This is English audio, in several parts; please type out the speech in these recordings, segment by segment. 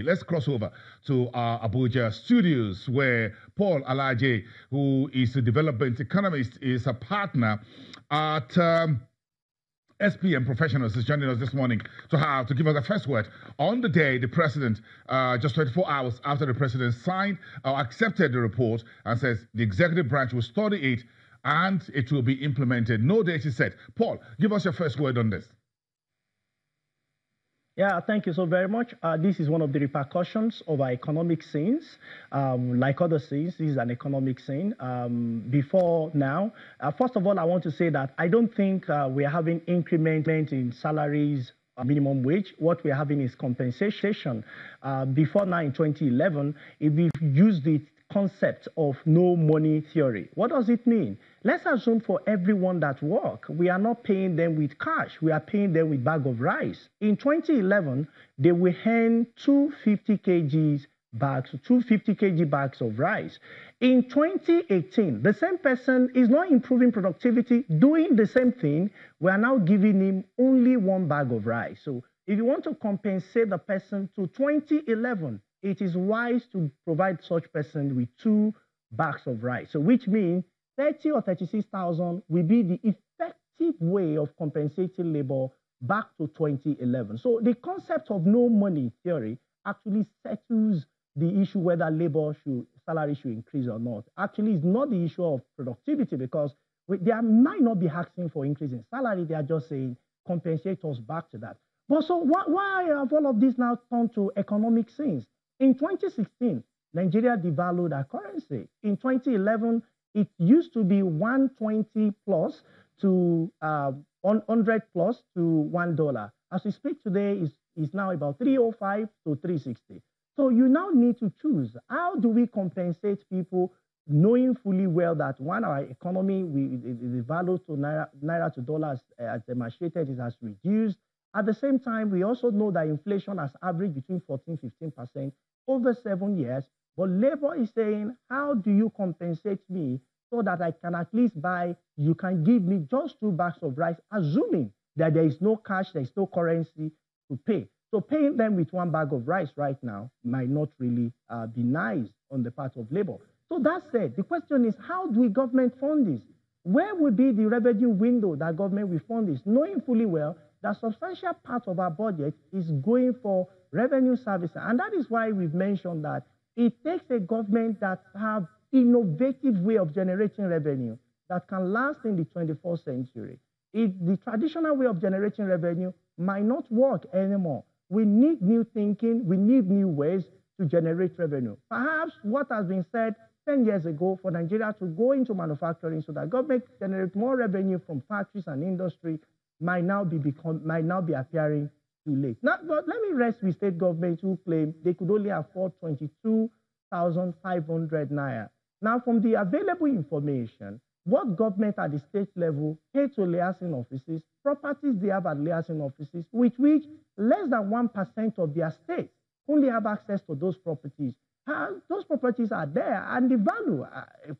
Let's cross over to our Abuja studios where Paul Alaje, who is a development economist, is a partner at SPM Professionals, is joining us this morning to give us a first word on the day the president, just 24 hours after the president signed or accepted the report and says the executive branch will study it and it will be implemented. No date is set. Paul, give us your first word on this. Yeah, thank you so very much. This is one of the repercussions of our economic scenes. Like other scenes, this is an economic scene. Before now, first of all, I want to say that I don't think we are having increment in salaries, minimum wage. What we are having is compensation. Before now, in 2011, if we use the concept of no money theory, what does it mean? Let's assume for everyone that work, we are not paying them with cash. We are paying them with bag of rice. In 2011, they will hand 250 kg bags of rice. In 2018, the same person is not improving productivity, doing the same thing. We are now giving him only one bag of rice. So if you want to compensate the person to 2011, it is wise to provide such person with 2 bags of rice. So which means 30 or 36,000 will be the effective way of compensating labor back to 2011. So the concept of no money theory actually settles the issue whether salary should increase or not. Actually, it's not the issue of productivity because they might not be asking for increase in salary. They are just saying compensate us back to that. But so why have all of this now turned to economic scenes? In 2016, Nigeria devalued our currency. In 2011, it used to be 120 plus to 100 plus to $1. As we speak today, is now about 305 to 360. So you now need to choose. How do we compensate people knowing fully well that when our economy, the value to naira to dollars as demonstrated, it has reduced. At the same time, we also know that inflation has averaged between 14–15% over 7 years. But labor is saying, how do you compensate me so that I can at least you can give me just 2 bags of rice, assuming that there is no cash, there is no currency to pay. So paying them with 1 bag of rice right now might not really be nice on the part of labor. So that said, the question is, how do we government fund this? Where will be the revenue window that government will fund this, knowing fully well that substantial part of our budget is going for revenue services? And that is why we've mentioned that it takes a government that have innovative way of generating revenue that can last in the 21st century. The traditional way of generating revenue might not work anymore. We need new thinking. We need new ways to generate revenue. Perhaps what has been said 10 years ago for Nigeria to go into manufacturing so that government generate more revenue from factories and industry might now be appearing too late. Now, but let me rest with state governments who claim they could only afford 22,500 naira. Now, from the available information, what government at the state level pay to liaison offices, properties they have at liaison offices, with which less than 1% of their states only have access to those properties. Those properties are there, and the value,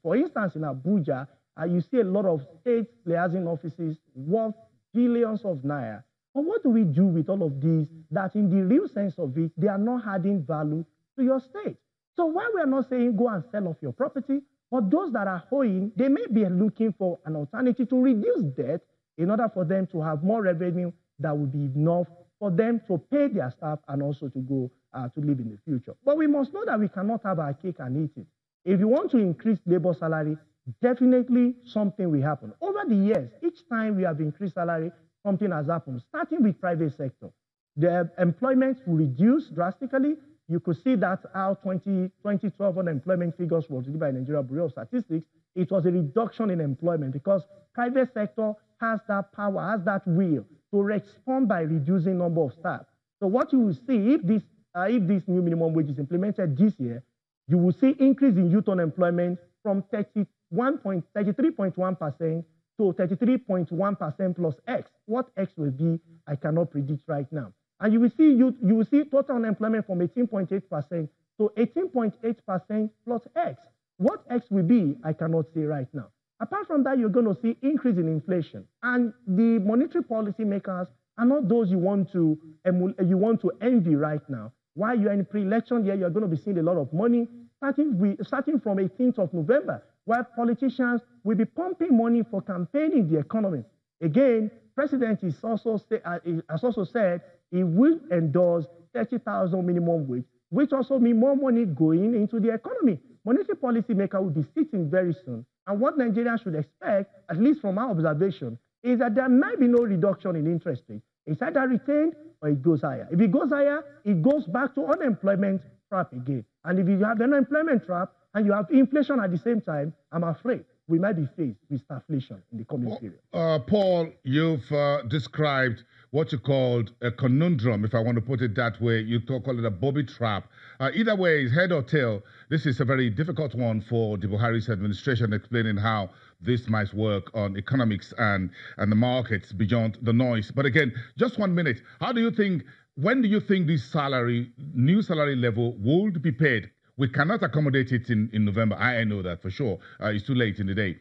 for instance, in Abuja, you see a lot of state liaison offices worth billions of naira. But what do we do with all of these that in the real sense of it, they are not adding value to your state? So while we are not saying go and sell off your property, but those that are owing, they may be looking for an alternative to reduce debt in order for them to have more revenue that would be enough for them to pay their staff and also to go to live in the future. But we must know that we cannot have our cake and eat it. If you want to increase labor salary, definitely something will happen. Over the years, each time we have increased salary, something has happened, starting with private sector. The employment will reduce drastically. You could see that how 2012 unemployment figures was given by Nigeria Bureau of Statistics. It was a reduction in employment because private sector has that power, has that will to respond by reducing number of staff. So what you will see if this new minimum wage is implemented this year, you will see increase in youth unemployment from 33.1% to 33.1% plus X. What X will be, I cannot predict right now. And you will see total unemployment from 18.8% to 18.8% plus X. What X will be, I cannot say right now. Apart from that, you're going to see increase in inflation. And the monetary policy makers are not those you want to envy right now. While you are in pre-election year, you are going to be seeing a lot of money starting from 18th of November, while politicians will be pumping money for campaigning the economy. Again, President has also said he will endorse 30,000 minimum wage, which also means more money going into the economy. Monetary policy maker will be sitting very soon. And what Nigerians should expect, at least from our observation, is that there might be no reduction in interest rate. It's either retained or it goes higher. If it goes higher, it goes back to unemployment trap again. And if you have the unemployment trap and you have inflation at the same time, I'm afraid we might be faced with stagflation in the coming period. Paul, you've described what you called a conundrum, if I want to put it that way. You call it a booby trap. Either way, head or tail, this is a very difficult one for the Buhari's administration, explaining how this might work on economics and the markets beyond the noise. But again, just 1 minute. When do you think this new salary level would be paid? We cannot accommodate it in November. I know that for sure. It's too late in the day.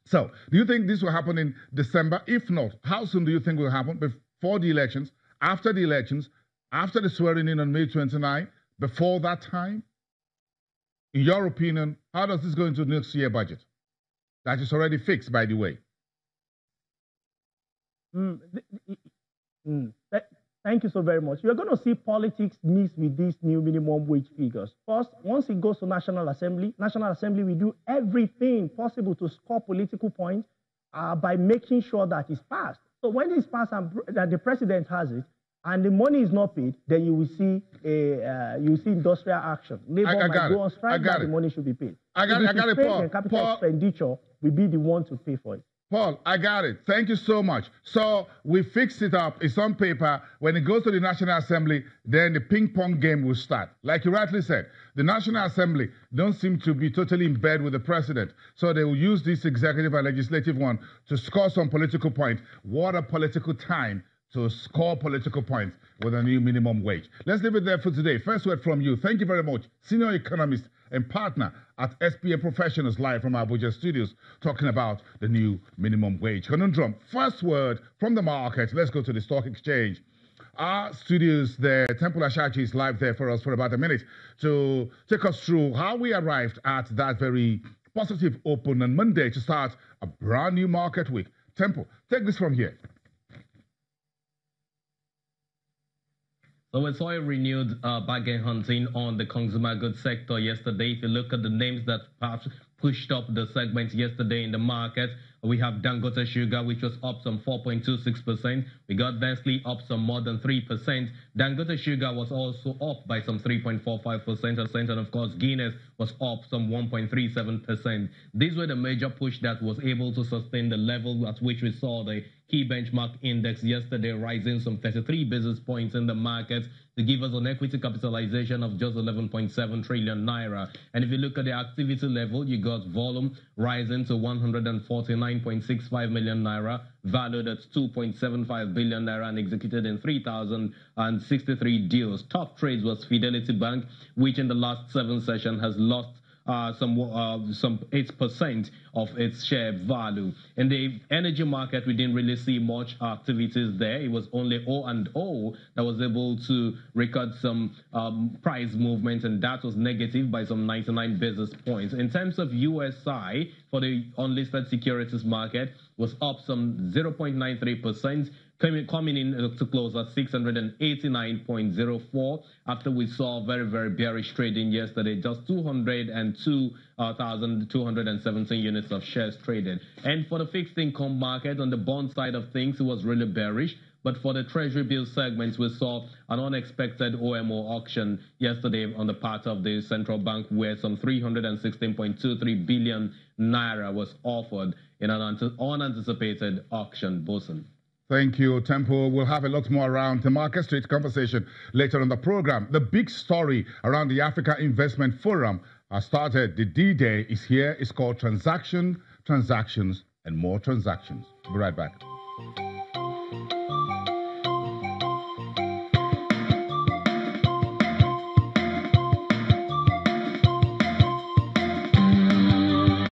So, do you think this will happen in December? If not, how soon do you think it will happen? Before the elections, after the swearing in on May 29, before that time? In your opinion, how does this go into next year's budget? That is already fixed, by the way. Thank you so very much. You're going to see politics mix with these new minimum wage figures. First, once it goes to National Assembly will do everything possible to score political points by making sure that it's passed. So when it's passed and that the president has it, and the money is not paid, then you will see industrial action. Labor might go on strike, but the money should be paid. I got it, Paul. And capital expenditure will be the one to pay for it. Paul, I got it. Thank you so much. So we fixed it up. It's on paper. When it goes to the National Assembly, then the ping-pong game will start. Like you rightly said, the National Assembly don't seem to be totally in bed with the president. So they will use this executive and legislative one to score some political points. What a political time to score political points with a new minimum wage. Let's leave it there for today. First word from you. Thank you very much. Senior economist and partner at SPM Professionals, live from Abuja studios, talking about the new minimum wage conundrum. First word from the market. Let's go to the stock exchange. Our studios there, Temple Ashachi is live there for us for about a minute to take us through how we arrived at that very positive open on Monday to start a brand new market week. Temple, take this from here. So we saw a renewed bargain hunting on the consumer goods sector yesterday. If you look at the names that perhaps pushed up the segment yesterday in the market, we have Dangote Sugar, which was up some 4.26%. We got Nestle up some more than 3%. Dangote Sugar was also up by some 3.45%. And of course, Guinness was up some 1.37%. These were the major push that was able to sustain the level at which we saw the key benchmark index yesterday rising some 33 basis points in the market to give us an equity capitalization of just 11.7 trillion naira. And if you look at the activity level, you got volume rising to 149.65 million naira, valued at 2.75 billion naira, and executed in 3,063 deals. Top trades was Fidelity Bank, which in the last 7 sessions has lost some 8% of its share value. In the energy market, we didn't really see much activities there. It was only O&O that was able to record some price movement, and that was negative by some 99 basis points. In terms of USI, for the unlisted securities market, was up some 0.93%. Coming in to close at 689.04 after we saw very, very bearish trading yesterday, just 202,217 units of shares traded. And for the fixed income market, on the bond side of things, it was really bearish. But for the treasury bill segments, we saw an unexpected OMO auction yesterday on the part of the central bank, where some 316.23 billion naira was offered in an unanticipated auction. Bosun. Thank you, Temple. We'll have a lot more around the Market Street conversation later on the program. The big story around the Africa Investment Forum has started. The D-Day is here. It's called Transactions, and More Transactions. We'll be right back.